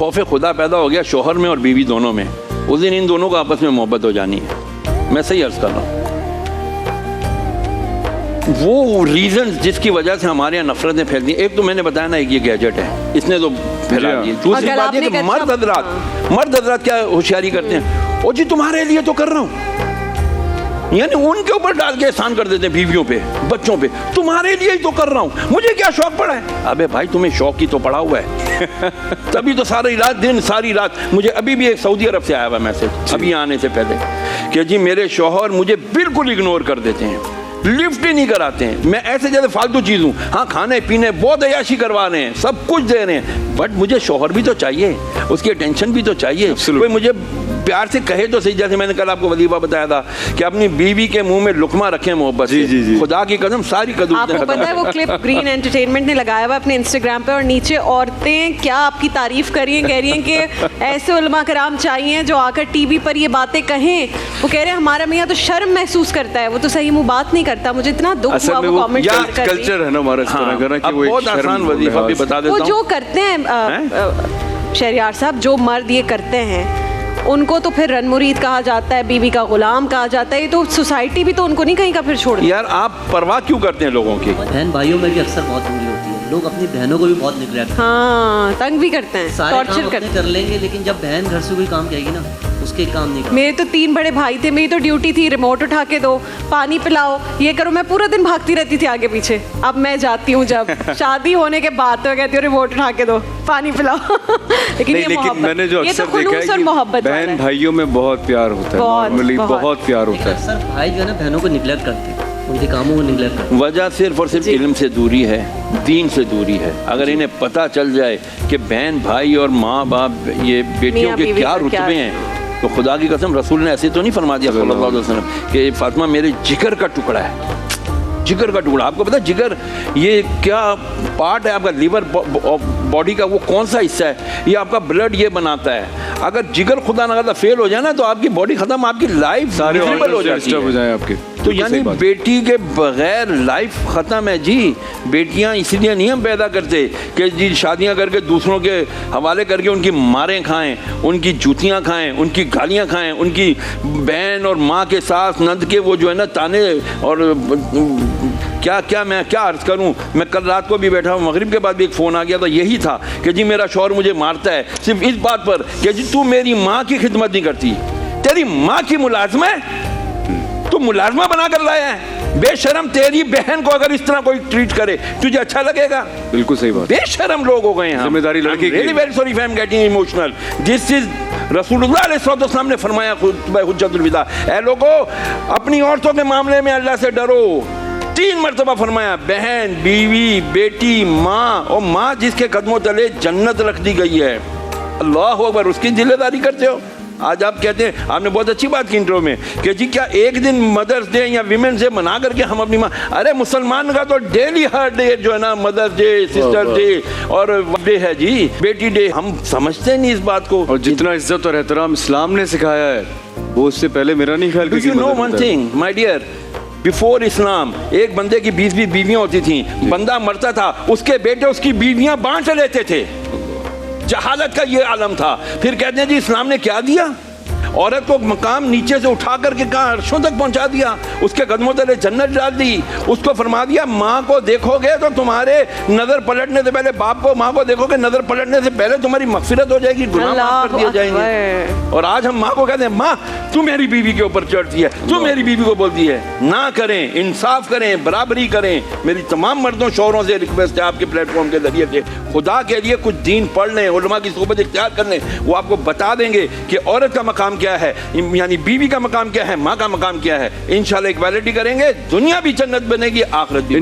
खौफ खुदा पैदा हो गया शोहर में और बीवी दोनों में, उस दिन इन दोनों को आपस में मोहब्बत हो जानी है। मैं सही अर्ज कर रहा हूँ। वो रीजन जिसकी वजह से हमारे यहाँ नफरतें फैलती हैं, एक तो मैंने बताया ना, एक ये गैजेट है, इसने तो फैला दी। दूसरी बात ये कि मर्द हजरात क्या होशियारी करते हैं, ओ जी तुम्हारे लिए तो कर रहा हूँ, यानी उनके ऊपर डाल के एहसान कर देते हैं बीवियों पे, बच्चों पे, तुम्हारे लिए ही तो कर रहा हूँ, मुझे क्या शौक पड़ा है। अबे भाई तुम्हें शौक ही तो पड़ा हुआ है तभी तो सारी रात दिन सारी रात। मुझे अभी भी एक सऊदी अरब से आया हुआ मैसेज अभी आने से पहले कि जी मेरे शौहर मुझे बिल्कुल इग्नोर कर देते हैं, लिफ्ट ही नहीं कराते हैं, मैं ऐसे जैसे फालतू चीज़ हूँ। हाँ खाने पीने बहुत अयाशी करवा रहे हैं, सब कुछ दे रहे हैं, बट मुझे शौहर भी तो चाहिए, उसकी अटेंशन भी तो चाहिए, कोई मुझे प्यार से कहे तो सही। जैसे मैंने कल आपको वजीफा बताया था कि अपनी बीवी के मुंह में लुकमा रखें मोहब्बत से। जी। खुदा की कसम सारी कदूर आपको पता है वो क्लिप ग्रीन एंटरटेनमेंट ने लगाया हुआ अपने इंस्टाग्राम पे, और नीचे औरतें क्या आपकी तारीफ कर रही हैं, कह रही हैं कि ऐसे उलमा कराम चाहिए जो आकर टीवी पर ये बातें कहें। वो कह रहे हैं हमारा मियाँ तो शर्म महसूस करता है, वो तो सही मुंह बात नहीं करता। मुझे इतना दुख हुआ वो कमेंट कर कल्चर है ना हमारा इस तरह का ना कि वो बहुत आसान वजीफा भी बता देता हूं। वो जो करते हैं शहरियार साहब, जो मर्द ये करते हैं उनको तो फिर रनमुरीद कहा जाता है, बीवी का गुलाम कहा जाता है, ये तो सोसाइटी भी तो उनको नहीं कहीं का फिर छोड़। यार आप परवाह क्यों करते हैं लोगों की? बहन भाइयों में भी अक्सर बहुत दूरी होती है, लोग अपनी बहनों को भी बहुत निगरानी, हाँ तंग भी करते हैं, टॉर्चर कर लेंगे, लेकिन जब बहन घर से कोई काम कहेगी ना उसके काम नहीं करते। मेरे तो 3 बड़े भाई थे, मेरी तो ड्यूटी थी रिमोट उठा के दो, पानी पिलाओ, ये करो, मैं पूरा दिन भागती रहती थी आगे पीछे। अब मैं जाती हूँ जब शादी होने के बाद तो कहती हूँ रिमोट उठा के दो, पानी पिलाओ लेकिन मैंने जो अक्सर देखा है कि बहन भाइयों में बहुत प्यार होता है, नॉर्मली बहुत प्यार होता है। अक्सर भाई जो है ना बहनों को निगलेक्ट करते हैं, उनके कामों को निगलेक्ट करते हैं। वजह सिर्फ और सिर्फ इल्म से दूरी है, दीन से दूरी है। अगर इन्हें पता चल जाए कि बहन भाई और माँ बाप ये बेटियों के क्या रुतबे हैं, तो खुदा की कसम रसूल ने ऐसे तो नहीं फरमा दिया सल्लल्लाहु अलैहि वसल्लम कि फातिमा मेरे जिगर का टुकड़ा है, जिगर का टुकड़ा। आपको पता है जिगर ये क्या पार्ट है आपका, लीवर बॉडी का वो कौन सा हिस्सा है, ये आपका ब्लड ये बनाता है। अगर जिगर खुदा ना खास्ता फेल हो जाए ना तो आपकी बॉडी खत्म, आपकी लाइफ सारे हो जाती है, हो जाए आपके। तो यानी बेटी के बगैर लाइफ ख़त्म है जी। बेटियां इसलिए नहीं हम पैदा करते कि जी शादियां करके दूसरों के हवाले करके उनकी मारें खाएं, उनकी जूतियां खाएं, उनकी गालियां खाएं, उनकी बहन और माँ के सास नंद के वो जो है ना ताने और क्या मैं क्या अर्ज़ करूं। मैं कल रात को भी बैठा हूँ, मगरिब के बाद भी एक फ़ोन आ गया था, यही था कि जी मेरा शौहर मुझे मारता है सिर्फ इस बात पर कि जी तू मेरी माँ की खिदमत नहीं करती, तेरी माँ की मुलाजमा है, तू मुलाजमा बना कर लाया है, बेशरम। तेरी बहन को अगर इस तरह कोई ट्रीट करे तुझे अच्छा लगेगा? बिल्कुल सही बात। बेशरम लोग हो गए हैं, जिम्मेदारी लड़की की। Really very sorry if I am getting emotional. This is रसूलुल्लाह अलैहिस्सलाम ने फरमाया हुज्जतुल विदा, ऐ लोगों अपनी औरतों के मामले में अल्लाह से डरो। 3 मरतबा फरमाया, बहन, बीवी, बेटी, माँ, और माँ जिसके कदमों तले जन्नत रख दी गई है। अल्लाह अकबर, उसकी जिम्मेदारी करते हो। आज आप कहते हैं, आपने बहुत अच्छी बात की इंट्रो में कि जी क्या एक दिन मदर्स डे या विमेंस डे मना करके हम अपनी माँ, अरे मुसलमान का तो डेली हर डे जो है ना मदर्स डे, सिस्टर डे और डे है जी, बेटी डे। हम समझते नहीं इस बात को। और जितना इज्जत और एहतराम इस्लाम ने सिखाया है वो उससे पहले मेरा नहीं ख्याल। You know one thing my dear, before Islam एक बंदे की 20-20 बीवियां होती थी, बंदा मरता था उसके बेटे उसकी बीवियां बांट लेते थे। जहालत का ये आलम था। फिर कहते हैं जी इस्लाम ने क्या दिया, औरत को मकाम नीचे से उठा करके कहाँ अर्शों तक पहुंचा दिया, उसके कदमों तले जन्नत डाल दी। उसको फरमा दिया माँ को देखोगे तो तुम्हारे नजर पलटने से पहले, बाप को माँ को देखोगे नजर पलटने से पहले तुम्हारी मगफिरत हो जाएगी, गुनाह माफ कर दिए जाएंगे। और आज हम माँ को कहते हैं माँ तू मेरी बीवी के ऊपर चढ़ती है, तू मेरी बीवी को बोलती है। ना करें, इंसाफ करें, बराबरी करें। मेरी तमाम मर्दों शौहरों से रिक्वेस्ट है आपके प्लेटफॉर्म के जरिए से, खुदा के लिए कुछ दीन पढ़ लें, उलमा की सोबत इख्तियार कर लें, वो आपको बता देंगे कि औरत का मकाम क्या है, यानी बीवी का मकाम क्या है, माँ का मकाम क्या है। इंशाल्लाह इक्वालिटी करेंगे, दुनिया भी जन्नत बनेगी, आखिरत भी।